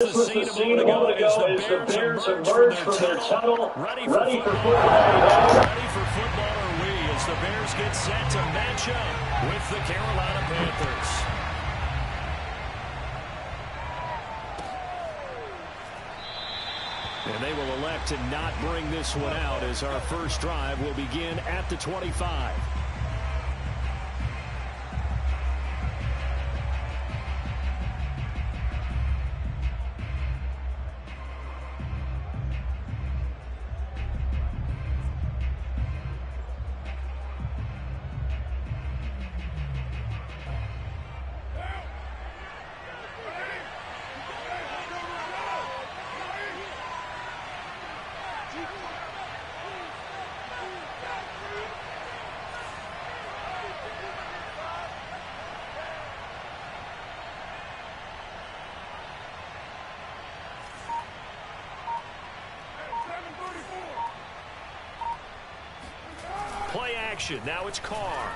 This was the scene a moment ago as the Bears emerge from their tunnel, ready for football. Ready for football are we as the Bears get set to match up with the Carolina Panthers. And they will elect to not bring this one out as our first drive will begin at the 25. Play action. Now it's Carr.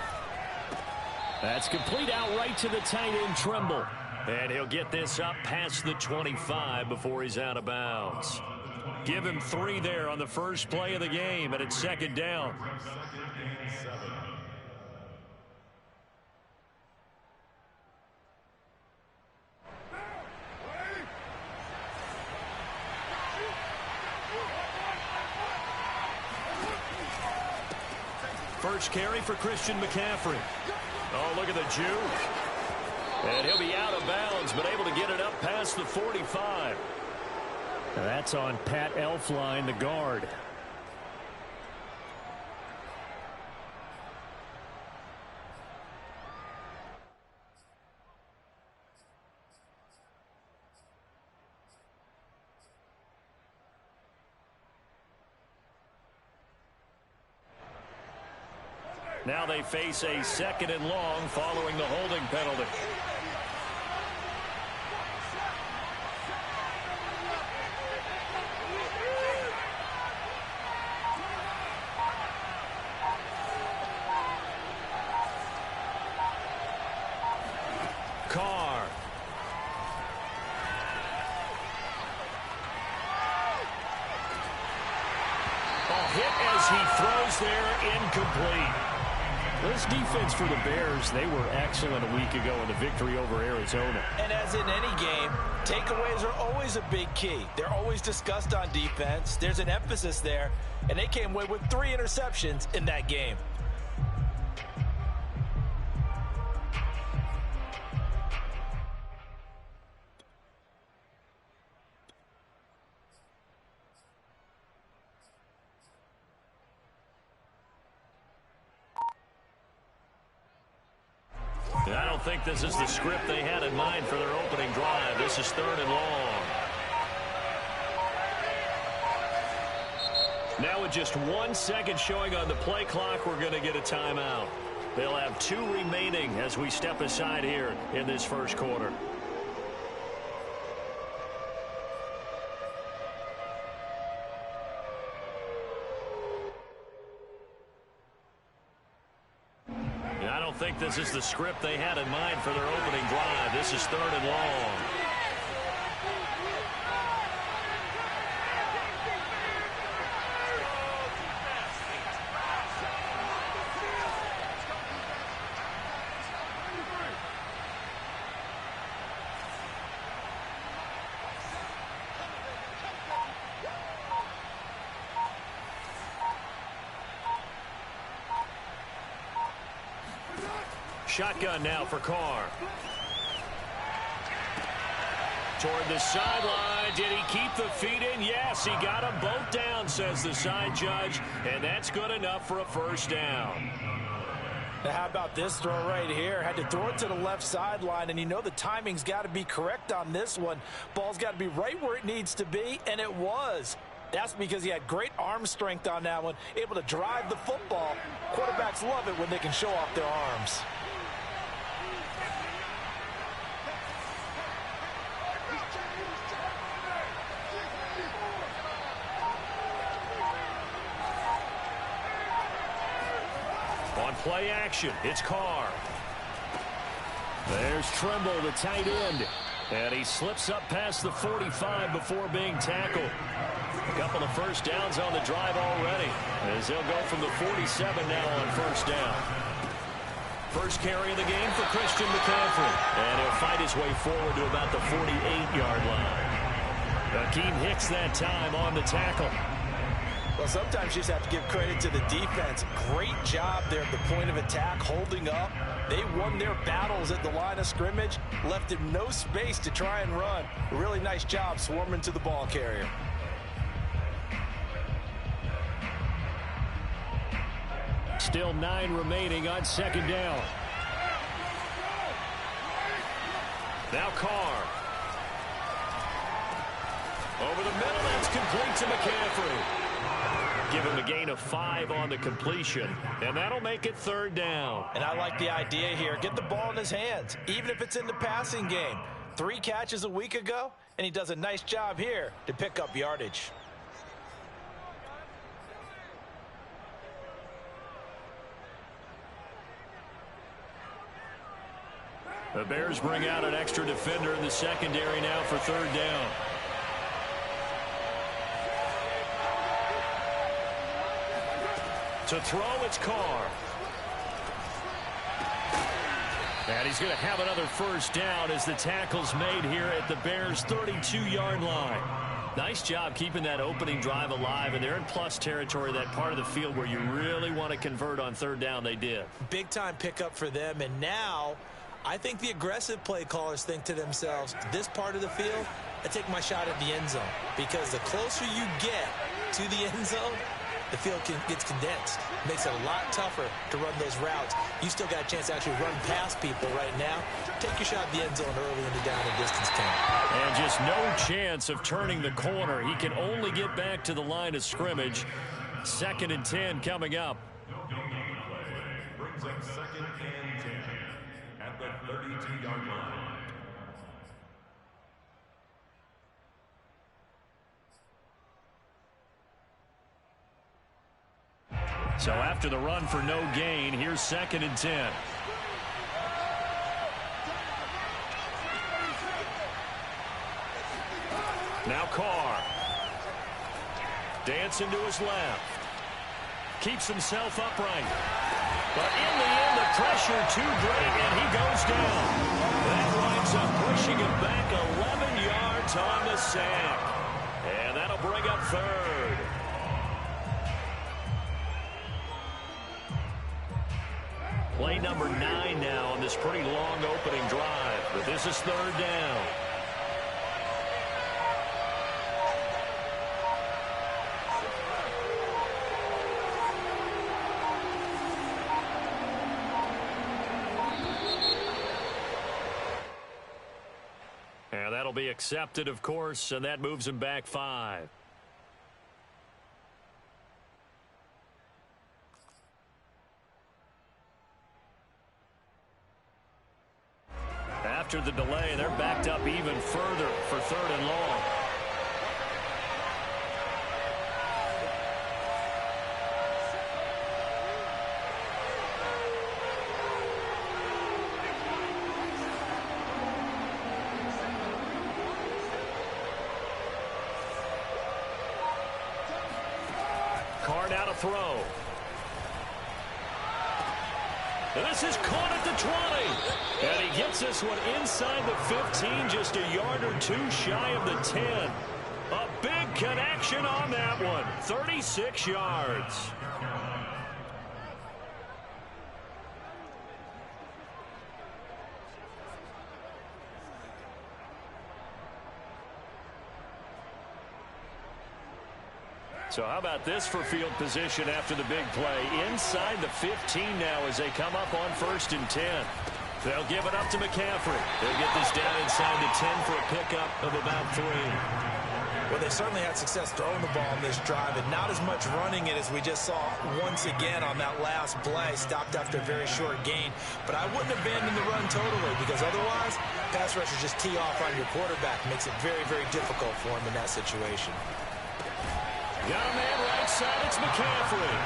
That's complete out right to the tight end, Trimble. And he'll get this up past the 25 before he's out of bounds. Give him 3 there on the first play of the game, and it's second down. First carry for Christian McCaffrey. Oh, look at the juke. And he'll be out of bounds, but able to get it up past the 45. Now that's on Pat Elflein, the guard. Now they face a second and long following the holding penalty. Carr. Hit as he throws there, incomplete. This defense for the Bears, they were excellent a week ago in the victory over Arizona. And as in any game, takeaways are always a big key. They're always discussed on defense. There's an emphasis there, and they came away with 3 interceptions in that game. I don't think this is the script they had in mind for their opening drive. This is 3rd and long. Now with just 1 second showing on the play clock, we're going to get a timeout. They'll have 2 remaining as we step aside here in this first quarter. I think this is the script they had in mind for their opening drive. This is 3rd and long. Shotgun now for Carr. Toward the sideline. Did he keep the feet in? Yes, he got them both down, says the side judge. And that's good enough for a first down. Now how about this throw right here? Had to throw it to the left sideline, and you know the timing's got to be correct on this one. Ball's got to be right where it needs to be, and it was. That's because he had great arm strength on that one, able to drive the football. Quarterbacks love it when they can show off their arms. On play action, it's Carr. There's Trimble, the tight end. And he slips up past the 45 before being tackled. A couple of first downs on the drive already, as they'll go from the 47 now on first down. First carry of the game for Christian McCaffrey. And he'll fight his way forward to about the 48-yard line. Akeem Hicks that time on the tackle. Well, sometimes you just have to give credit to the defense. Great job there at the point of attack, holding up. They won their battles at the line of scrimmage, left him no space to try and run. A really nice job swarming to the ball carrier. Still 9 remaining on second down. Now Carr. Over the middle, that's complete to McCaffrey. Give him a gain of 5 on the completion, and that'll make it third down. And I like the idea here. Get the ball in his hands, even if it's in the passing game. 3 catches a week ago, and he does a nice job here to pick up yardage. The Bears bring out an extra defender in the secondary now for third down. To throw, it's Carr. And he's going to have another first down as the tackle's made here at the Bears' 32-yard line. Nice job keeping that opening drive alive, and they're in plus territory, that part of the field where you really want to convert on third down. They did. Big-time pickup for them, and now I think the aggressive play callers think to themselves, this part of the field, I take my shot at the end zone, because the closer you get to the end zone, the field gets condensed. Makes it a lot tougher to run those routes. You still got a chance to actually run past people right now. Take your shot at the end zone early in the down and distance count. And just no chance of turning the corner. He can only get back to the line of scrimmage. 2nd and 10 coming up. Brings up 2nd and 10 at the 32-yard line. So after the run for no gain, here's 2nd and 10. Now Carr. Dancing to his left. Keeps himself upright. But in the end, the pressure too great, and he goes down. That winds up pushing him back 11 yards on the sack. And that'll bring up third. Play number 9 now on this pretty long opening drive. But this is third down. And that'll be accepted, of course, and that moves him back 5. After the delay, they're backed up even further for 3rd and long. Carr now to throw. And this is caught at the 20. And he gets this one inside the 15, just a yard or 2 shy of the 10. A big connection on that one. 36 yards. So how about this for field position after the big play? Inside the 15 now as they come up on 1st and 10. They'll give it up to McCaffrey. They'll get this down inside the 10 for a pickup of about 3. Well, they certainly had success throwing the ball in this drive, and not as much running it as we just saw once again on that last play. Stopped after a very short gain. But I wouldn't abandon the run totally, because otherwise, pass rushers just tee off on your quarterback. Makes it very, very difficult for him in that situation. Got a man right side. It's McCaffrey.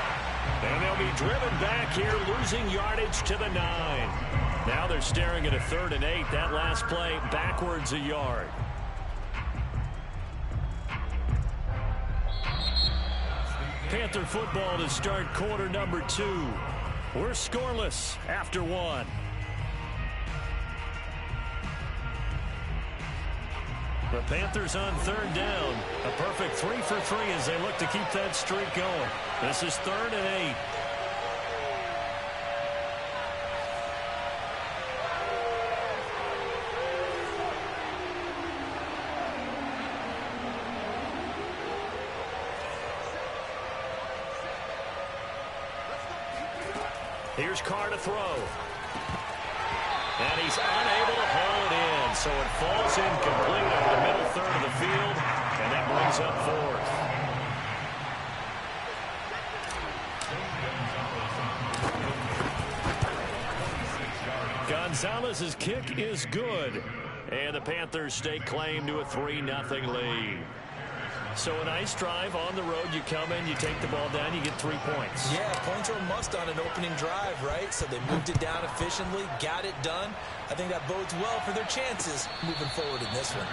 And they'll be driven back here, losing yardage to the 9. Now they're staring at a 3rd and 8. That last play backwards a yard. Panther football to start quarter number 2. We're scoreless after 1. The Panthers on 3rd down. A perfect 3 for 3 as they look to keep that streak going. This is 3rd and 8. Here's Carr to throw. And he's unable to haul it in, so it falls incomplete over the middle 3rd of the field, and that brings up 4th. Gonzalez's kick is good, and the Panthers stake claim to a 3-0 lead. So a nice drive on the road. You come in, you take the ball down, you get 3 points. Yeah, points are a must on an opening drive, right? So they moved it down efficiently, got it done. I think that bodes well for their chances moving forward in this one.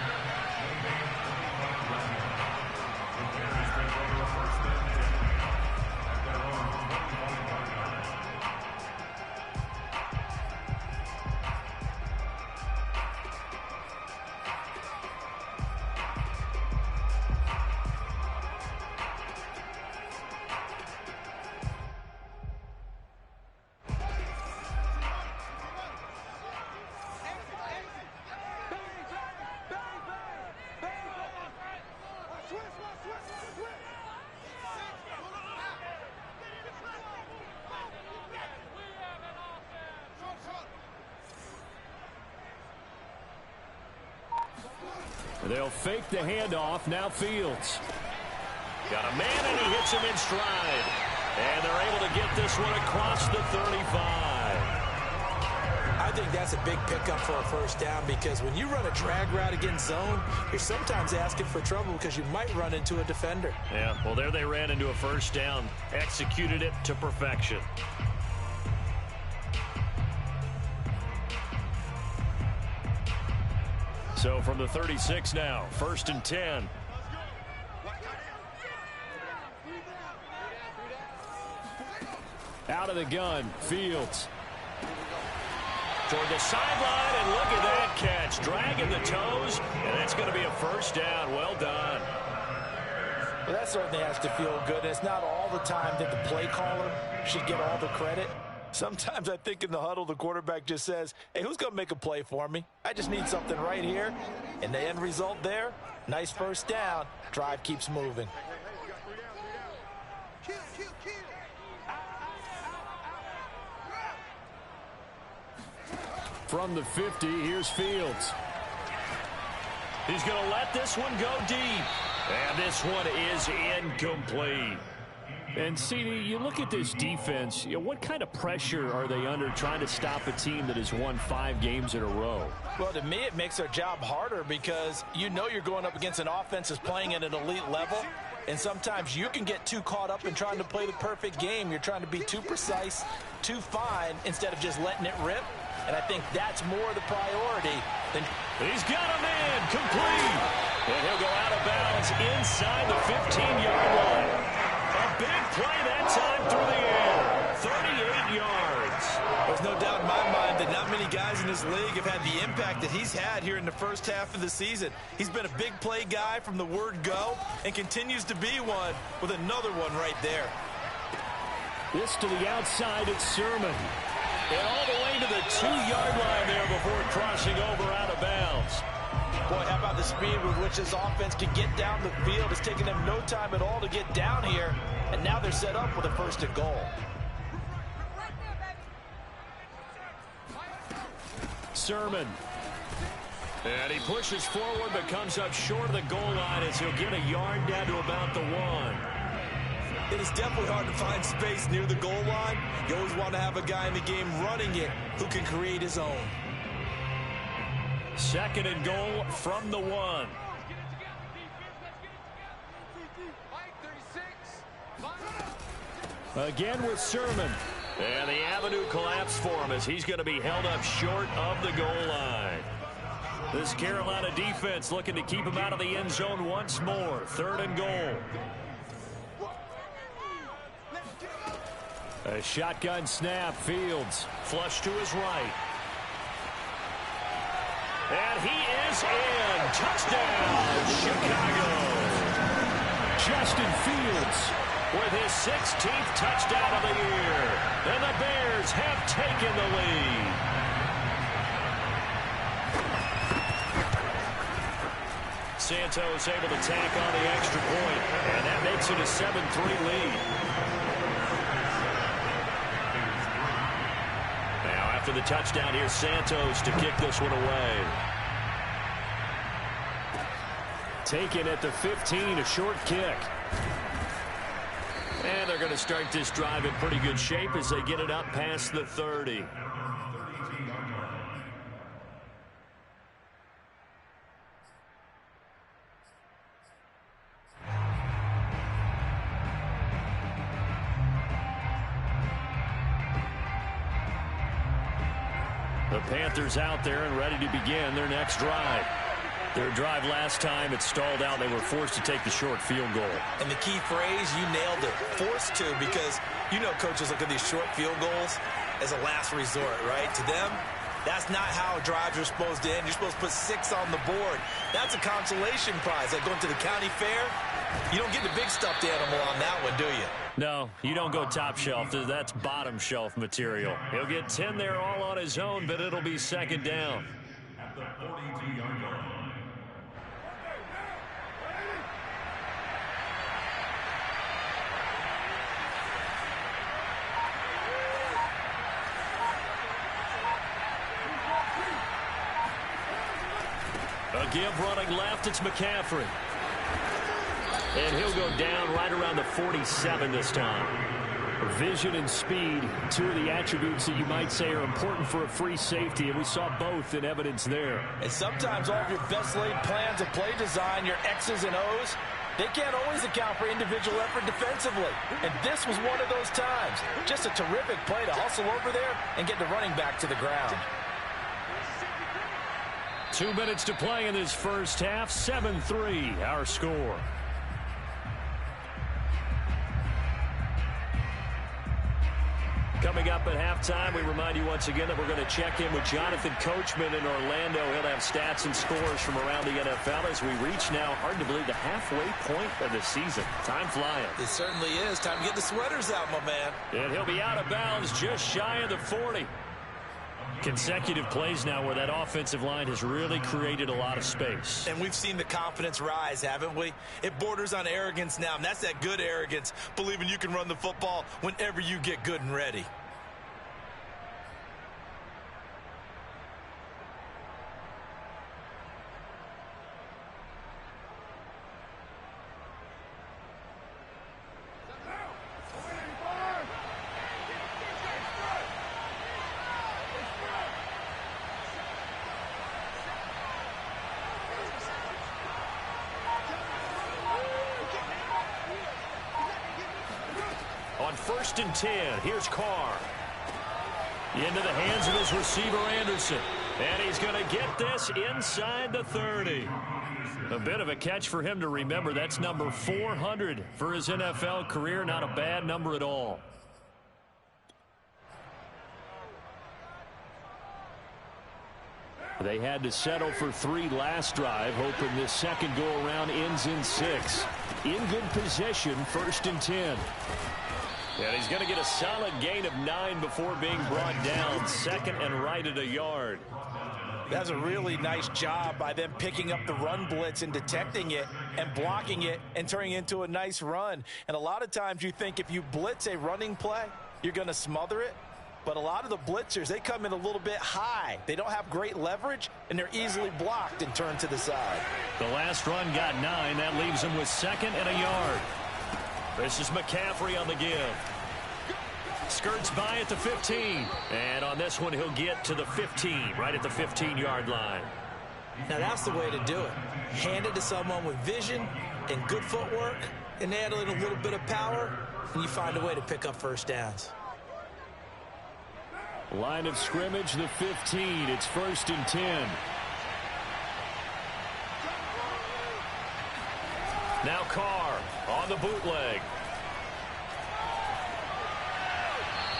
They'll fake the handoff. Now Fields. Got a man, and he hits him in stride. And they're able to get this one across the 35. I think that's a big pickup for a first down because when you run a drag route against zone, you're sometimes asking for trouble because you might run into a defender. Yeah, well, there they ran into a first down. Executed it to perfection. So from the 36 now, 1st and 10. Out of the gun, Fields. Toward the sideline, and look at that catch. Dragging the toes, and that's going to be a first down. Well done. Well, that certainly has to feel good. And it's not all the time that the play caller should get all the credit. Sometimes I think in the huddle, the quarterback just says, hey, who's going to make a play for me? I just need something right here. And the end result there, nice first down. Drive keeps moving. From the 50, here's Fields. He's going to let this one go deep. And this one is incomplete. And, CD, you look at this defense, what kind of pressure are they under trying to stop a team that has won 5 games in a row? Well, to me, it makes their job harder because you know you're going up against an offense that's playing at an elite level. And sometimes you can get too caught up in trying to play the perfect game. You're trying to be too precise, too fine, instead of just letting it rip. And I think that's more the priority than... He's got a man, complete. And he'll go out of bounds inside the 15-yard line. A big play that time through the air. 38 yards. There's no doubt in my mind that not many guys in this league have had the impact that he's had here in the first half of the season. He's been a big play guy from the word go and continues to be one with another one right there. This to the outside, it's Sermon. And all the way to the 2-yard line there before crossing over out of bounds. Boy, how about the speed with which this offense can get down the field? It's taken them no time at all to get down here, and now they're set up with a 1st and goal. Sermon. And he pushes forward but comes up short of the goal line as he'll get a yard down to about the 1. It is definitely hard to find space near the goal line. You always want to have a guy in the game running it who can create his own. 2nd and goal from the 1. Again with Sermon. And the avenue collapsed for him as he's going to be held up short of the goal line. This Carolina defense looking to keep him out of the end zone once more. 3rd and goal. A shotgun snap. Fields flush to his right. And he is in. Touchdown, Chicago. Justin Fields with his 16th touchdown of the year. And the Bears have taken the lead. Santos able to tack on the extra point, and that makes it a 7-3 lead. Now after the touchdown, here's Santos to kick this one away. Taken at the 15, a short kick. And they're going to start this drive in pretty good shape as they get it up past the 30. The Panthers out there and ready to begin their next drive. Their drive last time, it stalled out. They were forced to take the short field goal. And the key phrase, you nailed it. Forced to, because you know coaches look at these short field goals as a last resort, right? To them, that's not how drives are supposed to end. You're supposed to put 6 on the board. That's a consolation prize. Like going to the county fair, you don't get the big stuffed animal on that one, do you? No, you don't go top shelf. That's bottom shelf material. He'll get 10 there all on his own, but it'll be 2nd down. At the 42-yard line. A give running left, it's McCaffrey. And he'll go down right around the 47 this time. Vision and speed, 2 of the attributes that you might say are important for a free safety, and we saw both in evidence there. And sometimes all of your best laid plans of play design, your X's and O's, they can't always account for individual effort defensively. And this was one of those times. Just a terrific play to hustle over there and get the running back to the ground. 2 minutes to play in this first half. 7-3, our score. Coming up at halftime, we remind you once again that we're going to check in with Jonathan Coachman in Orlando. He'll have stats and scores from around the NFL as we reach now, hard to believe, the halfway point of the season. Time flying. It certainly is. Time to get the sweaters out, my man. And he'll be out of bounds just shy of the 40. Consecutive plays now where that offensive line has really created a lot of space. And we've seen the confidence rise, haven't we? It borders on arrogance now, and that's that good arrogance, believing you can run the football whenever you get good and ready. On 1st and 10, here's Carr. Into the hands of his receiver, Anderson. And he's going to get this inside the 30. A bit of a catch for him to remember. That's number 400 for his NFL career. Not a bad number at all. They had to settle for 3 last drive, hoping this second go-around ends in 6. In good position, 1st and 10. And he's going to get a solid gain of 9 before being brought down. 2nd and right at a yard. That's a really nice job by them picking up the run blitz and detecting it and blocking it and turning it into a nice run. And a lot of times you think if you blitz a running play, you're going to smother it. But a lot of the blitzers, they come in a little bit high. They don't have great leverage, and they're easily blocked and turned to the side. The last run got 9. That leaves him with 2nd and a yard. This is McCaffrey on the give. Skirts by at the 15. And on this one, he'll get to the 15, right at the 15-yard line. Now, that's the way to do it. Hand it to someone with vision and good footwork and add in a little bit of power. and you find a way to pick up first downs. Line of scrimmage, the 15. It's 1st and 10. Now Carr on the bootleg.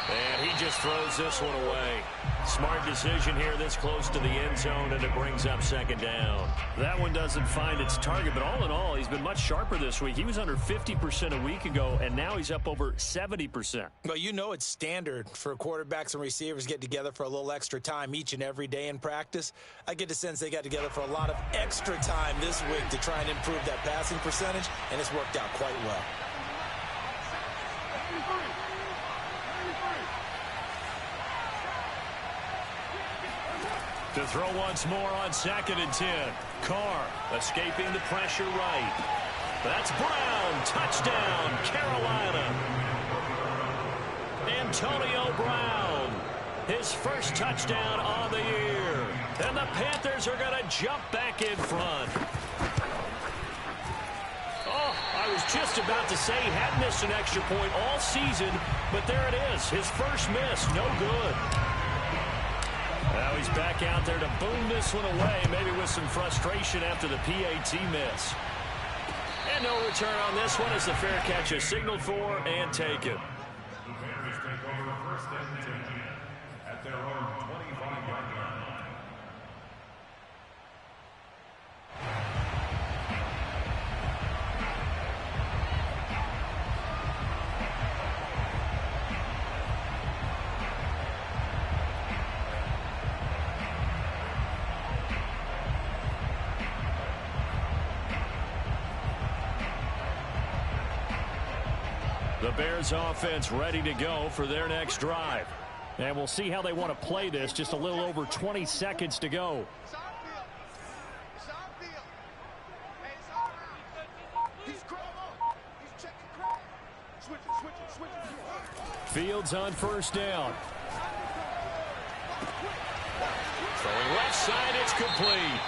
And he just throws this one away. Smart decision here this close to the end zone, and it brings up 2nd down. That one doesn't find its target, but all in all, he's been much sharper this week. He was under 50% a week ago, and now he's up over 70%. Well, you know it's standard for quarterbacks and receivers get together for a little extra time each and every day in practice. I get the sense they got together for a lot of extra time this week to try and improve that passing percentage, and it's worked out quite well. To throw once more on 2nd and 10. Carr escaping the pressure right. That's Brown. Touchdown, Carolina. Antonio Brown. His first touchdown on the year. And the Panthers are going to jump back in front. Oh, I was just about to say he hadn't missed an extra point all season, but there it is. His first miss, no good. Now he's back out there to boom this one away, maybe with some frustration after the PAT miss. And no return on this one as the fair catch is signaled for and taken. The Bears take over 1st and 10 at their own 25-yard line. The Bears offense ready to go for their next drive. And we'll see how they want to play this. Just a little over 20 seconds to go. Fields on 1st down. Throwing left side, it's complete.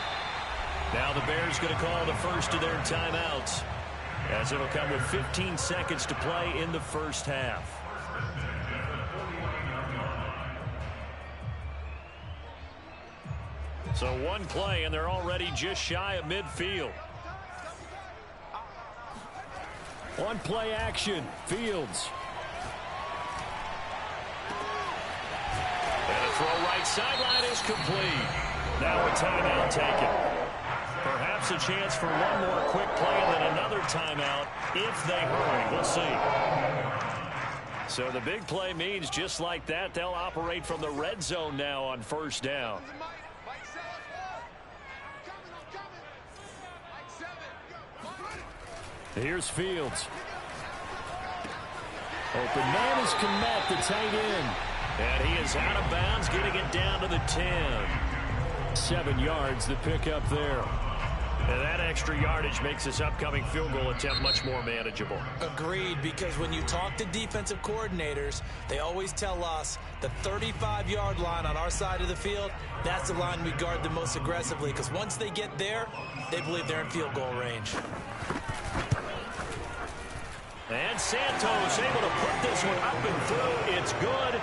Now the Bears going to call the first of their timeouts, as it'll come with 15 seconds to play in the first half. So one play, and they're already just shy of midfield. One play action, Fields. And a throw right sideline is complete. Now a timeout taken. Perhaps a chance for one more quick play and then another timeout if they hurry. We'll see. So the big play means just like that, they'll operate from the red zone now on 1st down. Here's Fields. Open man is Komet, the tight end. And he is out of bounds, getting it down to the 10. 7 yards, the pickup there. And that extra yardage makes this upcoming field goal attempt much more manageable. Agreed, because when you talk to defensive coordinators, they always tell us the 35-yard line on our side of the field, that's the line we guard the most aggressively, because once they get there, they believe they're in field goal range. And Santos able to put this one up and through. It's good.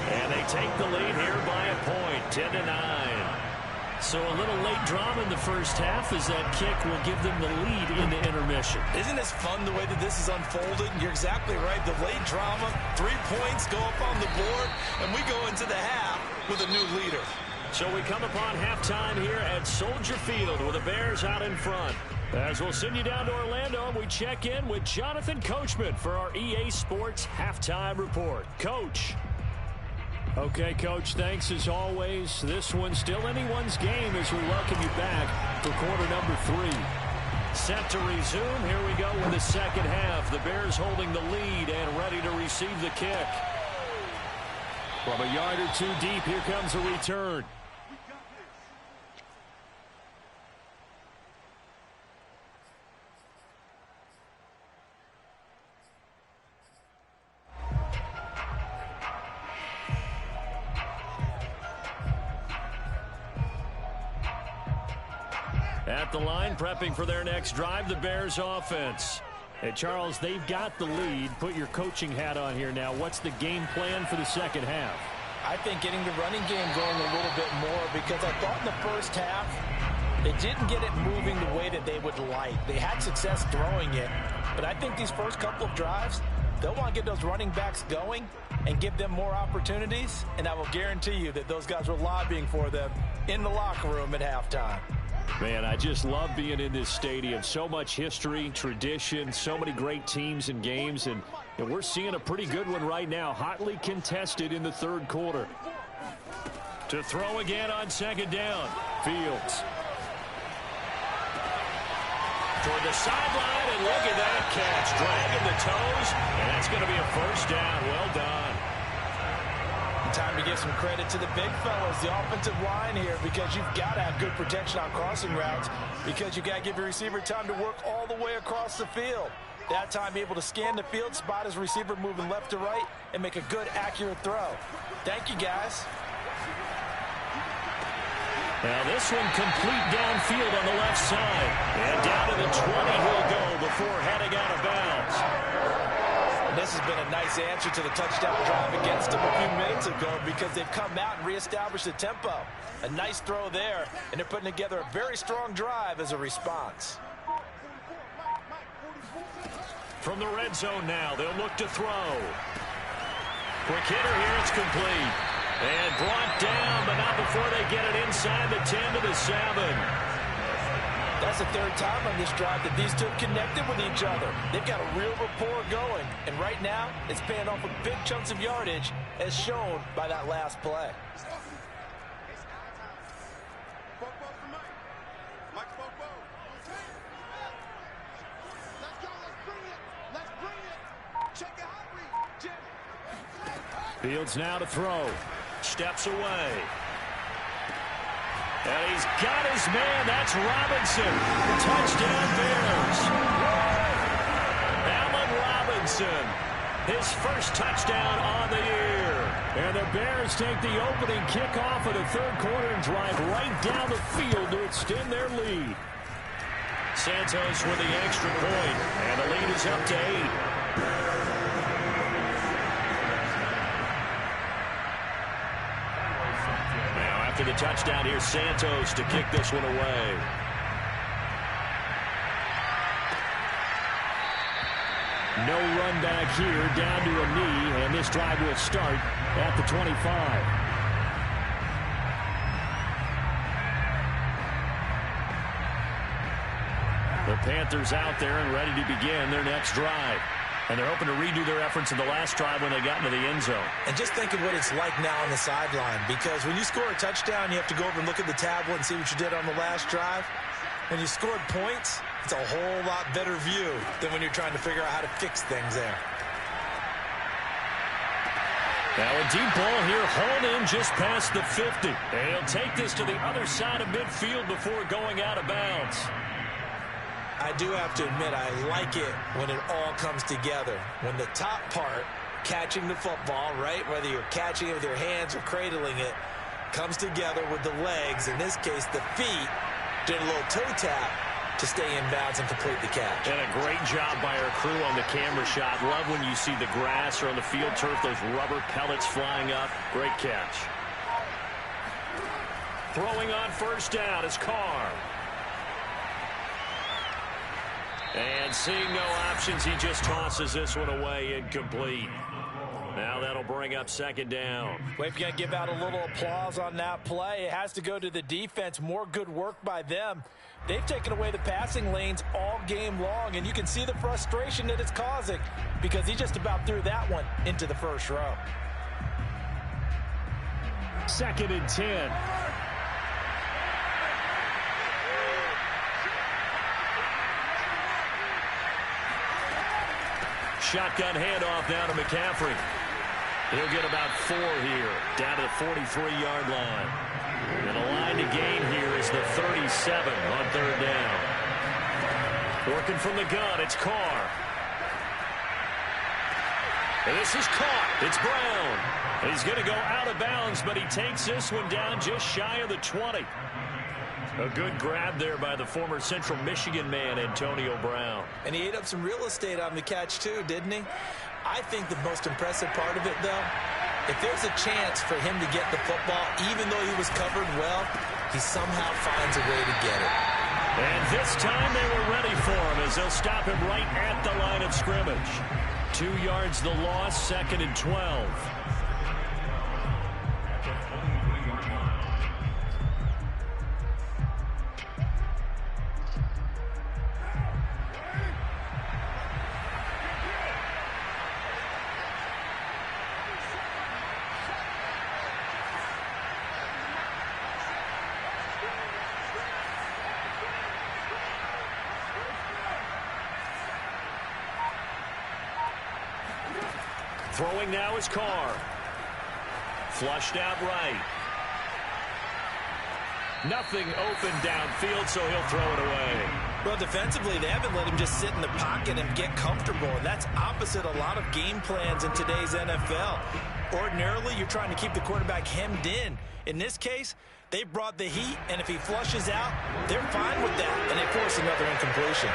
And they take the lead here by a point, 10-9. So a little late drama in the first half as that kick will give them the lead into intermission. Isn't this fun the way that this is unfolded? You're exactly right. The late drama, 3 points go up on the board, and we go into the half with a new leader. So we come upon halftime here at Soldier Field with the Bears out in front. As we'll send you down to Orlando, we check in with Jonathan Coachman for our EA Sports Halftime Report. Coach. Okay, Coach, thanks as always. This one's still anyone's game as we welcome you back for quarter number 3. Set to resume. Here we go in the second half. The Bears holding the lead and ready to receive the kick. From a yard or 2 deep, here comes a return. At the line, prepping for their next drive, the Bears offense. Hey, Charles, they've got the lead. Put your coaching hat on here now. What's the game plan for the second half? I think getting the running game going a little bit more, because I thought in the first half they didn't get it moving the way that they would like. They had success throwing it, but I think these first couple of drives, they'll want to get those running backs going and give them more opportunities, and I will guarantee you that those guys were lobbying for them in the locker room at halftime. Man, I just love being in this stadium. So much history, tradition, so many great teams and games, and we're seeing a pretty good one right now, hotly contested in the third quarter. To throw again on second down, Fields. Toward the sideline, and look at that catch, dragging the toes, and that's going to be a first down. Well done. Time to give some credit to the big fellas, the offensive line here, because you've got to have good protection on crossing routes, because you've got to give your receiver time to work all the way across the field. That time, be able to scan the field, spot his receiver moving left to right, and make a good, accurate throw. Thank you, guys. Now this one complete downfield on the left side. And down to the 20 he'll go before heading out of bounds. And this has been a nice answer to the touchdown drive against them a few minutes ago, because they've come out and reestablished the tempo. A nice throw there, and they're putting together a very strong drive as a response. From the red zone now, they'll look to throw. Quick hitter here, it's complete. And brought down, but not before they get it inside the 10 to the 7. That's the third time on this drive that these two have connected with each other. They've got a real rapport going. And right now, it's paying off with big chunks of yardage, as shown by that last play. Fields now to throw. Steps away. And he's got his man. That's Robinson. Touchdown Bears. Allen Robinson. His first touchdown on the year. And the Bears take the opening kickoff of the third quarter and drive right down the field to extend their lead. Santos with the extra point. And the lead is up to 8. After the touchdown, here's Santos to kick this one away. No run back here, down to a knee, and this drive will start at the 25. The Panthers out there and ready to begin their next drive. And they're hoping to redo their efforts in the last drive when they got into the end zone. And just think of what it's like now on the sideline, because when you score a touchdown, you have to go over and look at the tablet and see what you did on the last drive. When you scored points, it's a whole lot better view than when you're trying to figure out how to fix things there. Now a deep ball here, hauled in just past the 50. And he'll take this to the other side of midfield before going out of bounds. I do have to admit, I like it when it all comes together. When the top part, catching the football, right, whether you're catching it with your hands or cradling it, comes together with the legs, in this case the feet, doing a little toe tap to stay in bounds and complete the catch. And a great job by our crew on the camera shot. Love when you see the grass or on the field turf, those rubber pellets flying up. Great catch. Throwing on first down is Carr. And seeing no options, he just tosses this one away, incomplete. Now that'll bring up second down. Well, if you're going to give out a little applause on that play, it has to go to the defense. More good work by them. They've taken away the passing lanes all game long, and you can see the frustration that it's causing, because he just about threw that one into the first row. 2nd and 10. Shotgun handoff now to McCaffrey. He'll get about 4 here, down to the 43-yard line. And the line to gain here is the 37 on third down. Working from the gun, it's Carr. And this is caught. It's Brown. He's going to go out of bounds, but he takes this one down just shy of the 20. A good grab there by the former Central Michigan man, Antonio Brown. And he ate up some real estate on the catch, too, didn't he? I think the most impressive part of it, though, if there's a chance for him to get the football, even though he was covered well, he somehow finds a way to get it. And this time they were ready for him as they'll stop him right at the line of scrimmage. 2 yards the loss, 2nd and 12. Throwing now is Carr. Flushed out right. Nothing open downfield, so he'll throw it away. Well, defensively, they haven't let him just sit in the pocket and get comfortable. And that's opposite a lot of game plans in today's NFL. Ordinarily, you're trying to keep the quarterback hemmed in. In this case, they brought the heat, and if he flushes out, they're fine with that, and they force another incompletion.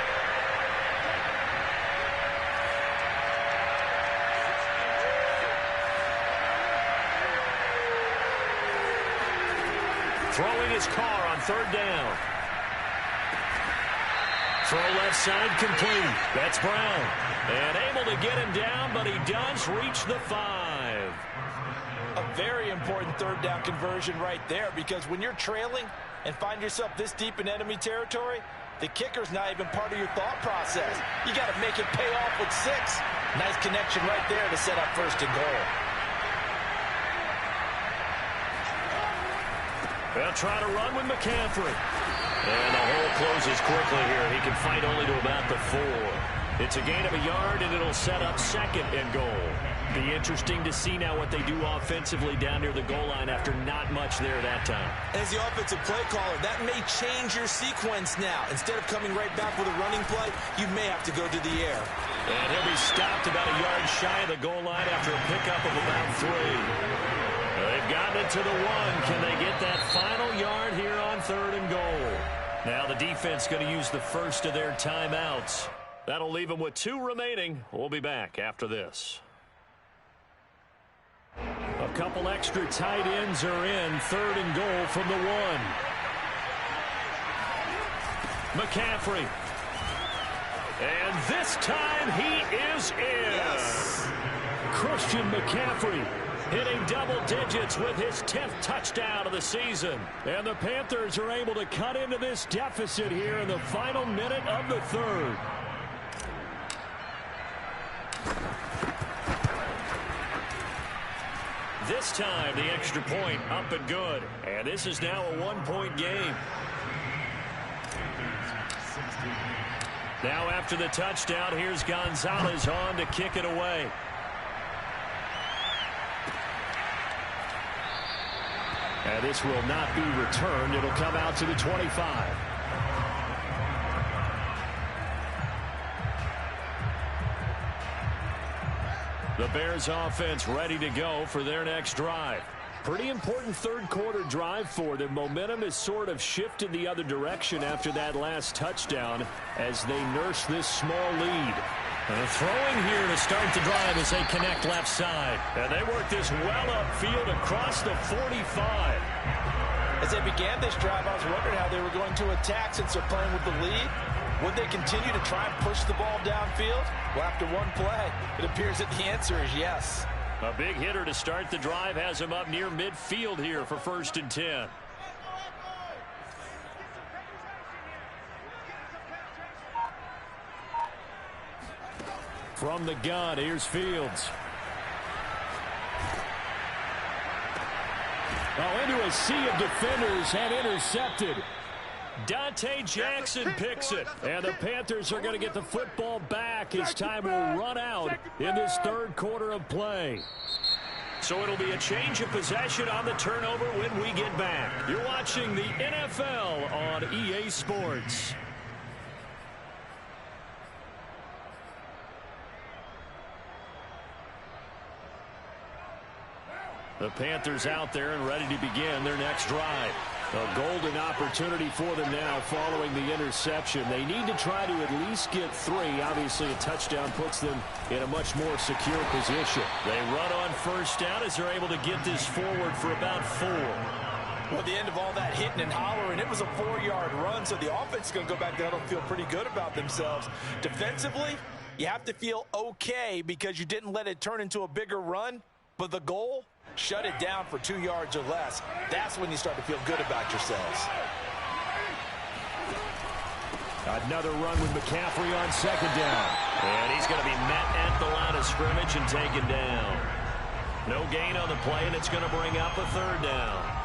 Throwing his Carr on 3rd down. Throw left side complete. That's Brown. And able to get him down, but he does reach the 5. A very important 3rd down conversion right there, because when you're trailing and find yourself this deep in enemy territory, the kicker's not even part of your thought process. You got to make it pay off with 6. Nice connection right there to set up 1st and goal. They'll try to run with McCaffrey. And the hole closes quickly here. He can fight only to about the 4. It's a gain of a yard, and it'll set up 2nd and goal. Be interesting to see now what they do offensively down near the goal line after not much there that time. As the offensive play caller, that may change your sequence now. Instead of coming right back with a running play, you may have to go to the air. And he'll be stopped about a yard shy of the goal line after a pickup of about 3. They've gotten it to the 1. Can they get that final yard here on 3rd and goal? Now the defense going to use the first of their timeouts. That'll leave them with 2 remaining. We'll be back after this. A couple extra tight ends are in. 3rd and goal from the 1. McCaffrey. And this time he is in. Yes. Christian McCaffrey hitting double digits with his 10th touchdown of the season. And the Panthers are able to cut into this deficit here in the final minute of the 3rd. This time, the extra point up and good. And this is now a 1-point game. Now after the touchdown, here's Gonzalez on to kick it away. And this will not be returned. It'll come out to the 25. The Bears offense ready to go for their next drive. Pretty important 3rd quarter drive for them. Momentum has sort of shifted the other direction after that last touchdown as they nurse this small lead. And throwing here to start the drive as they connect left side. And they work this well upfield across the 45. As they began this drive, I was wondering how they were going to attack since they're playing with the lead. Would they continue to try and push the ball downfield? Well, after one play, it appears that the answer is yes. A big hitter to start the drive has him up near midfield here for 1st and 10. From the gun, here's Fields. Oh, into a sea of defenders and intercepted. Dante Jackson picks it. And the Panthers are going to get the football back as time will run out in this 3rd quarter of play. So it'll be a change of possession on the turnover when we get back. You're watching the NFL on EA Sports. The Panthers out there and ready to begin their next drive. A golden opportunity for them now following the interception. They need to try to at least get 3. Obviously, a touchdown puts them in a much more secure position. They run on first down as they're able to get this forward for about 4. Well, at the end of all that hitting and hollering, it was a 4-yard run, so the offense is going to go back there and feel pretty good about themselves. Defensively, you have to feel okay because you didn't let it turn into a bigger run, but the goal, shut it down for 2 yards or less. That's when you start to feel good about yourselves. Another run with McCaffrey on second down. And he's going to be met at the line of scrimmage and taken down. No gain on the play, and it's going to bring up a 3rd down.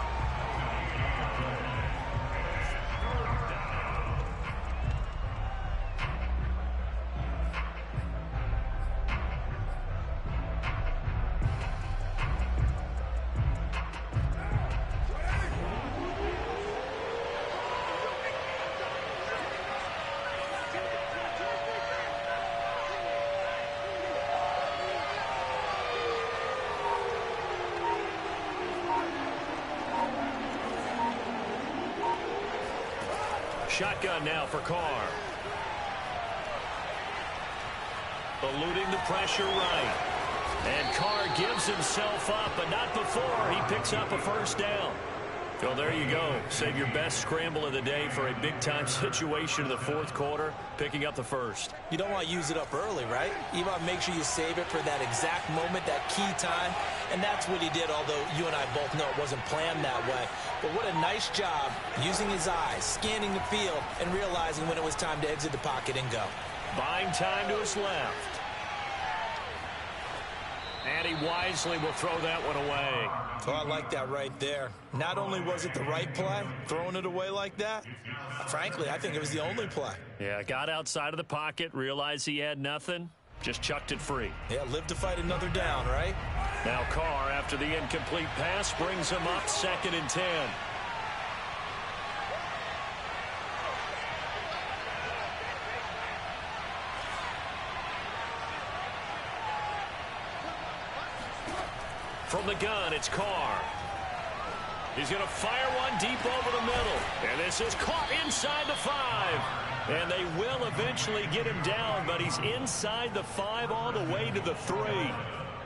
Shotgun now for Carr. Eluding the pressure right. And Carr gives himself up, but not before he picks up a 1st down. Well, there you go. Save your best scramble of the day for a big-time situation in the 4th quarter, picking up the 1st. You don't want to use it up early, right? You want to make sure you save it for that exact moment, that key time. And that's what he did, although you and I both know it wasn't planned that way. But what a nice job using his eyes, scanning the field, and realizing when it was time to exit the pocket and go. Buying time to his left. And he wisely will throw that one away. Oh, I like that right there. Not only was it the right play, throwing it away like that, frankly, I think it was the only play. Yeah, got outside of the pocket, realized he had nothing, just chucked it free. Yeah, live to fight another down, right? Now Carr, after the incomplete pass, brings him up 2nd and 10. From the gun, it's Carr. He's going to fire one deep over the middle. And this is caught inside the 5. And they will eventually get him down, but he's inside the 5 all the way to the 3.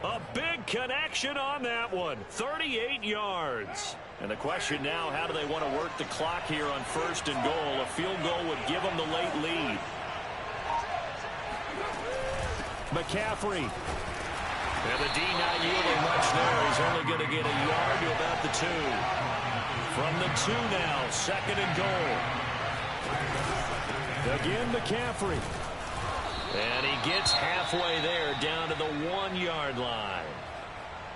A big connection on that one. 38 yards. And the question now, how do they want to work the clock here on 1st and goal? A field goal would give them the late lead. McCaffrey. And the D not yielding much there. He's only going to get a yard to about the 2. From the 2 now, 2nd and goal. Again, McCaffrey. And he gets halfway there, down to the 1-yard line.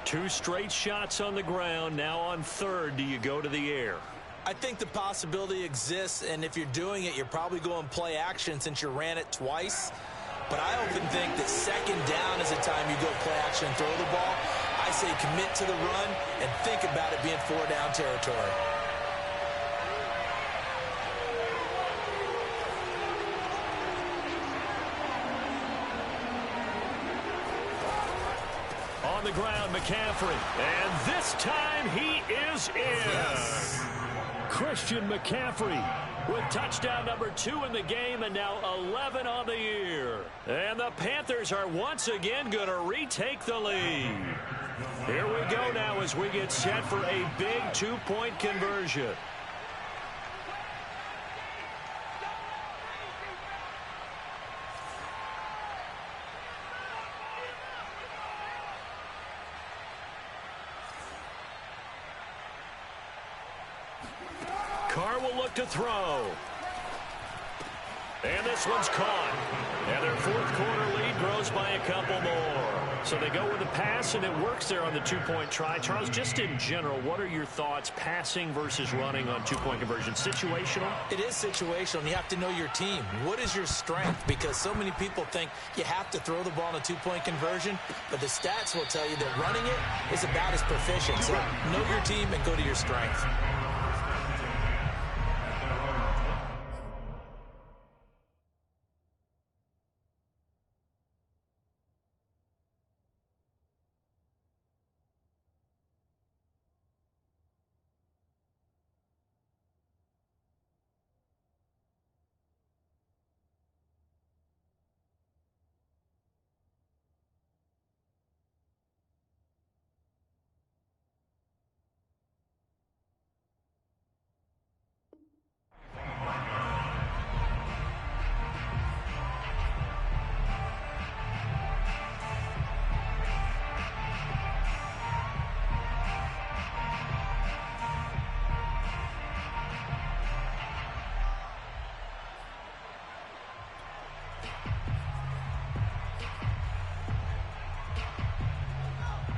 2 straight shots on the ground. Now on 3rd, do you go to the air? I think the possibility exists, and if you're doing it, you're probably going play action since you ran it twice. But I often think that 2nd down is the time you go play action and throw the ball. I say commit to the run and think about it being 4-down territory. On the ground, McCaffrey. And this time he is in. Yes. Christian McCaffrey with touchdown number 2 in the game, and now 11 on the year. And the Panthers are once again going to retake the lead. Here we go now as we get set for a big 2-point conversion. Carr will look to throw. And this one's caught. And their 4th quarter lead grows by a couple more. So they go with a pass, and it works there on the 2-point try. Charles, just in general, what are your thoughts passing versus running on 2-point conversion? Situational? It is situational, and you have to know your team. What is your strength? Because so many people think you have to throw the ball in a 2-point conversion, but the stats will tell you that running it is about as proficient. So know your team and go to your strength.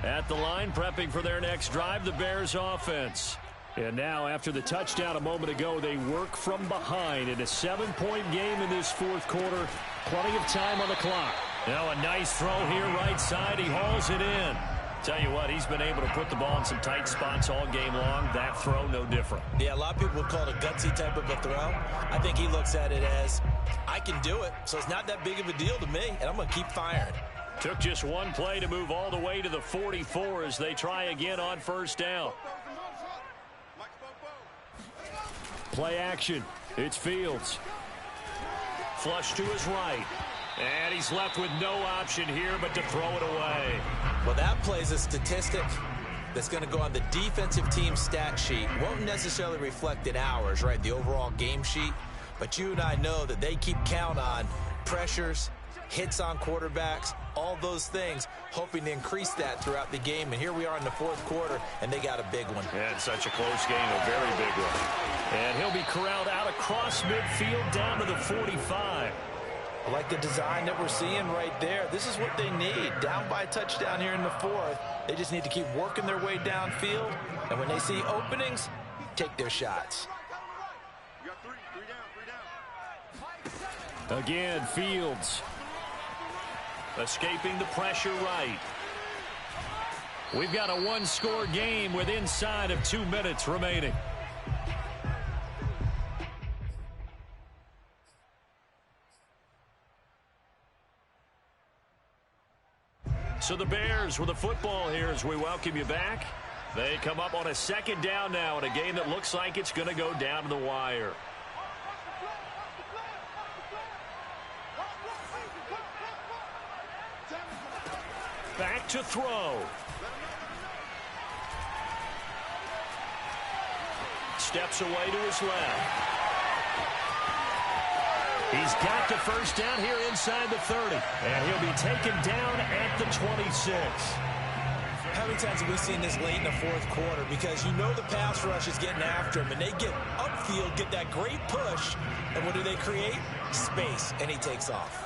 At the line, prepping for their next drive, the Bears offense. And now, after the touchdown a moment ago, they work from behind in a 7-point game in this fourth quarter. Plenty of time on the clock. Now a nice throw here right side. He hauls it in. Tell you what, he's been able to put the ball in some tight spots all game long. That throw, no different. Yeah, a lot of people would call it a gutsy type of a throw. I think he looks at it as, I can do it, so it's not that big of a deal to me, and I'm going to keep firing. Took just one play to move all the way to the 44 as they try again on first down. Play action. It's Fields. Flush to his right. And he's left with no option here but to throw it away. Well, that plays a statistic that's going to go on the defensive team stat sheet. Won't necessarily reflect in ours, right, the overall game sheet. But you and I know that they keep count on pressures, hits on quarterbacks, all those things, hoping to increase that throughout the game. And here we are in the fourth quarter, and they got a big one. And such a close game, a very big one. And he'll be corralled out across midfield down to the 45. I like the design that we're seeing right there. This is what they need. Down by a touchdown here in the fourth. They just need to keep working their way downfield. And when they see openings, take their shots. Again, Fields. Escaping the pressure right. We've got a one-score game with inside of 2 minutes remaining. So the Bears with the football here as we welcome you back. They come up on a second down now in a game that looks like it's going to go down to the wire. Back to throw. Steps away to his left. He's got the first down here inside the 30. And he'll be taken down at the 26. How many times have we seen this late in the fourth quarter? Because you know the pass rush is getting after him, and they get upfield, get that great push, and what do they create? Space, and he takes off.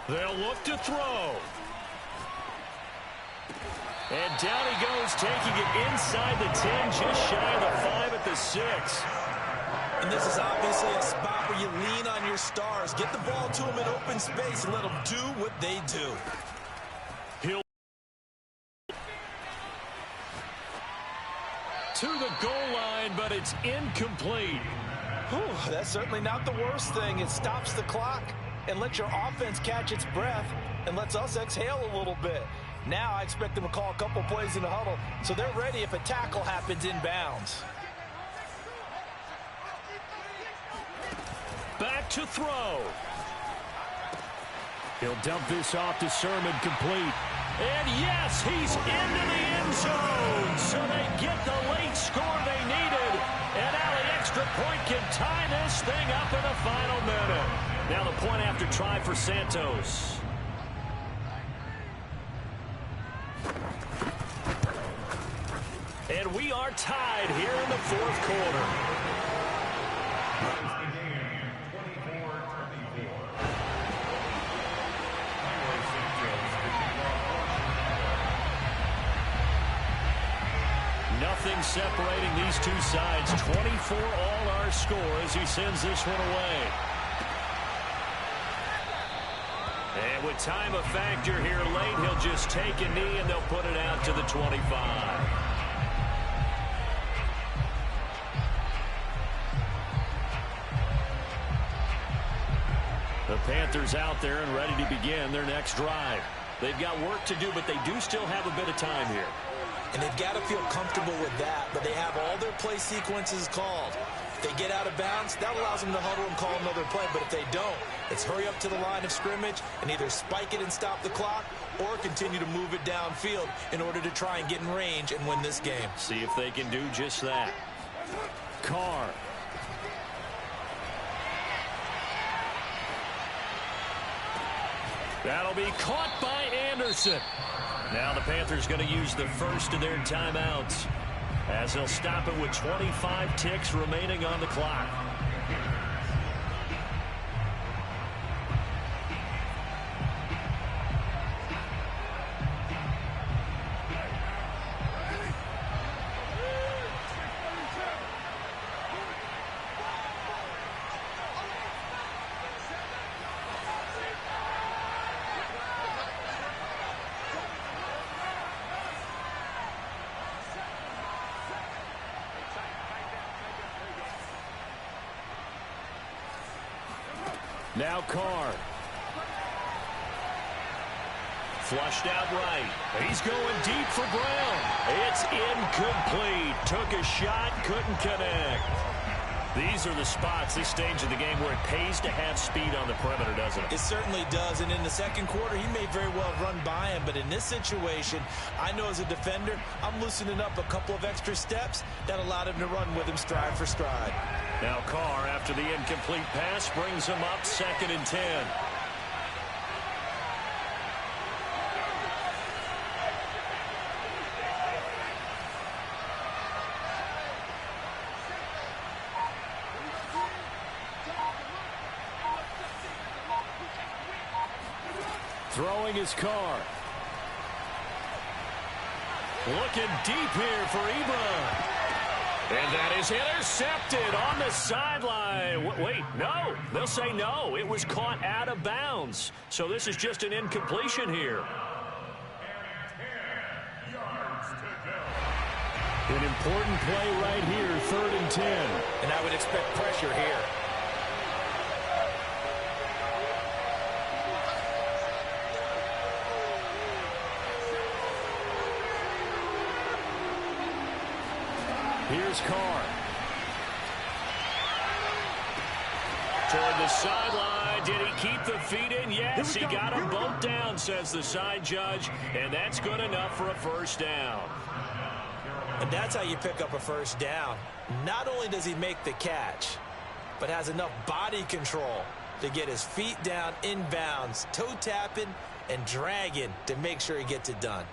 They'll look to throw. And down he goes, taking it inside the 10, just shy of the 5 at the 6. And this is obviously a spot where you lean on your stars. Get the ball to them in open space and let them do what they do. He'll to the goal line, but it's incomplete. Whew, that's certainly not the worst thing. It stops the clock and lets your offense catch its breath and lets us exhale a little bit. Now I expect them to call a couple plays in the huddle so they're ready if a tackle happens inbounds. Back to throw. He'll dump this off to Sermon, complete. And yes, he's into the end zone. So they get the late score they needed. And now the extra point can tie this thing up in the final minute. Now the point after try for Santos. And we are tied here in the fourth quarter. Nothing separating these two sides. 24 all our score as he sends this one away. And with time a factor here late, he'll just take a knee and they'll put it out to the 25. The Panthers out there and ready to begin their next drive. They've got work to do, but they do still have a bit of time here. And they've got to feel comfortable with that, but they have all their play sequences called. If they get out of bounds, that allows them to huddle and call another play. But if they don't, it's hurry up to the line of scrimmage and either spike it and stop the clock or continue to move it downfield in order to try and get in range and win this game. See if they can do just that. Carr. That'll be caught by Anderson. Now the Panthers going to use the first of their timeouts as they'll stop it with 25 ticks remaining on the clock. Now Carr. Flushed out right. He's going deep for Brown. It's incomplete. Took a shot, couldn't connect. These are the spots, this stage of the game, where it pays to have speed on the perimeter, doesn't it? It certainly does, and in the second quarter, he may very well run by him, but in this situation, I know as a defender, I'm loosening up a couple of extra steps that allowed him to run with him stride for stride. Now Carr, after the incomplete pass, brings him up 2nd and 10. Throwing his Carr. Looking deep here for Ebron. And that is intercepted on the sideline. Wait, no. They'll say no. It was caught out of bounds. So this is just an incompletion here. An important play right here, 3rd and 10. And I would expect pressure here. Here's Carr. Toward the sideline. Did he keep the feet in? Yes, he got them both down, says the side judge. And that's good enough for a first down. And that's how you pick up a first down. Not only does he make the catch, but has enough body control to get his feet down inbounds, toe tapping and dragging to make sure he gets it done.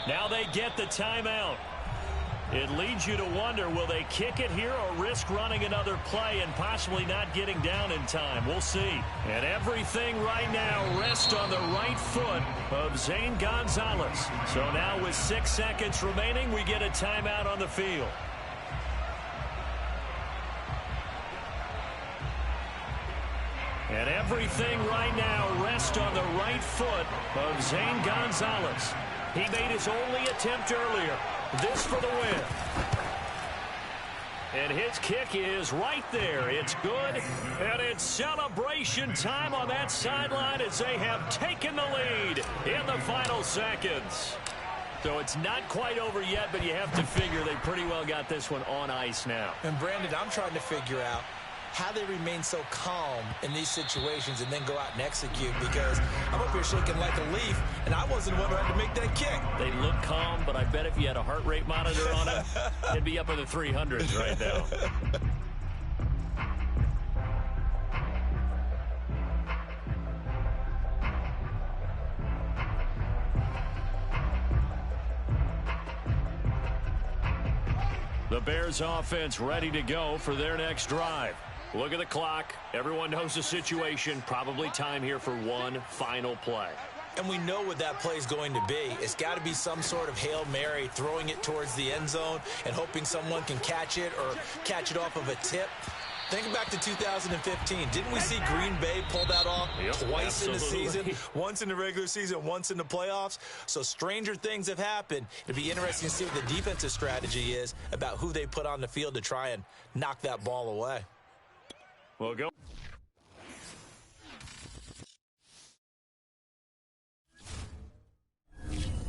Now they get the timeout. It leads you to wonder, will they kick it here or risk running another play and possibly not getting down in time? We'll see. And everything right now rests on the right foot of Zane Gonzalez. So now with 6 seconds remaining, we get a timeout on the field. And everything right now rests on the right foot of Zane Gonzalez. He made his only attempt earlier. This for the win. And his kick is right there. It's good. And it's celebration time on that sideline as they have taken the lead in the final seconds. So it's not quite over yet, but you have to figure they pretty well got this one on ice now. And Brandon, I'm trying to figure out how they remain so calm in these situations and then go out and execute, because I'm up here shaking like a leaf, and I wasn't the one who had to make that kick. They look calm, but I bet if you had a heart rate monitor on it, it'd be up in the 300s right now. The Bears offense ready to go for their next drive. Look at the clock. Everyone knows the situation. Probably time here for one final play. And we know what that play is going to be. It's got to be some sort of Hail Mary, throwing it towards the end zone and hoping someone can catch it or catch it off of a tip. Think back to 2015. Didn't we see Green Bay pull that off twice in the season? Once in the regular season, once in the playoffs. So stranger things have happened. It'll be interesting to see what the defensive strategy is about who they put on the field to try and knock that ball away. We'll go.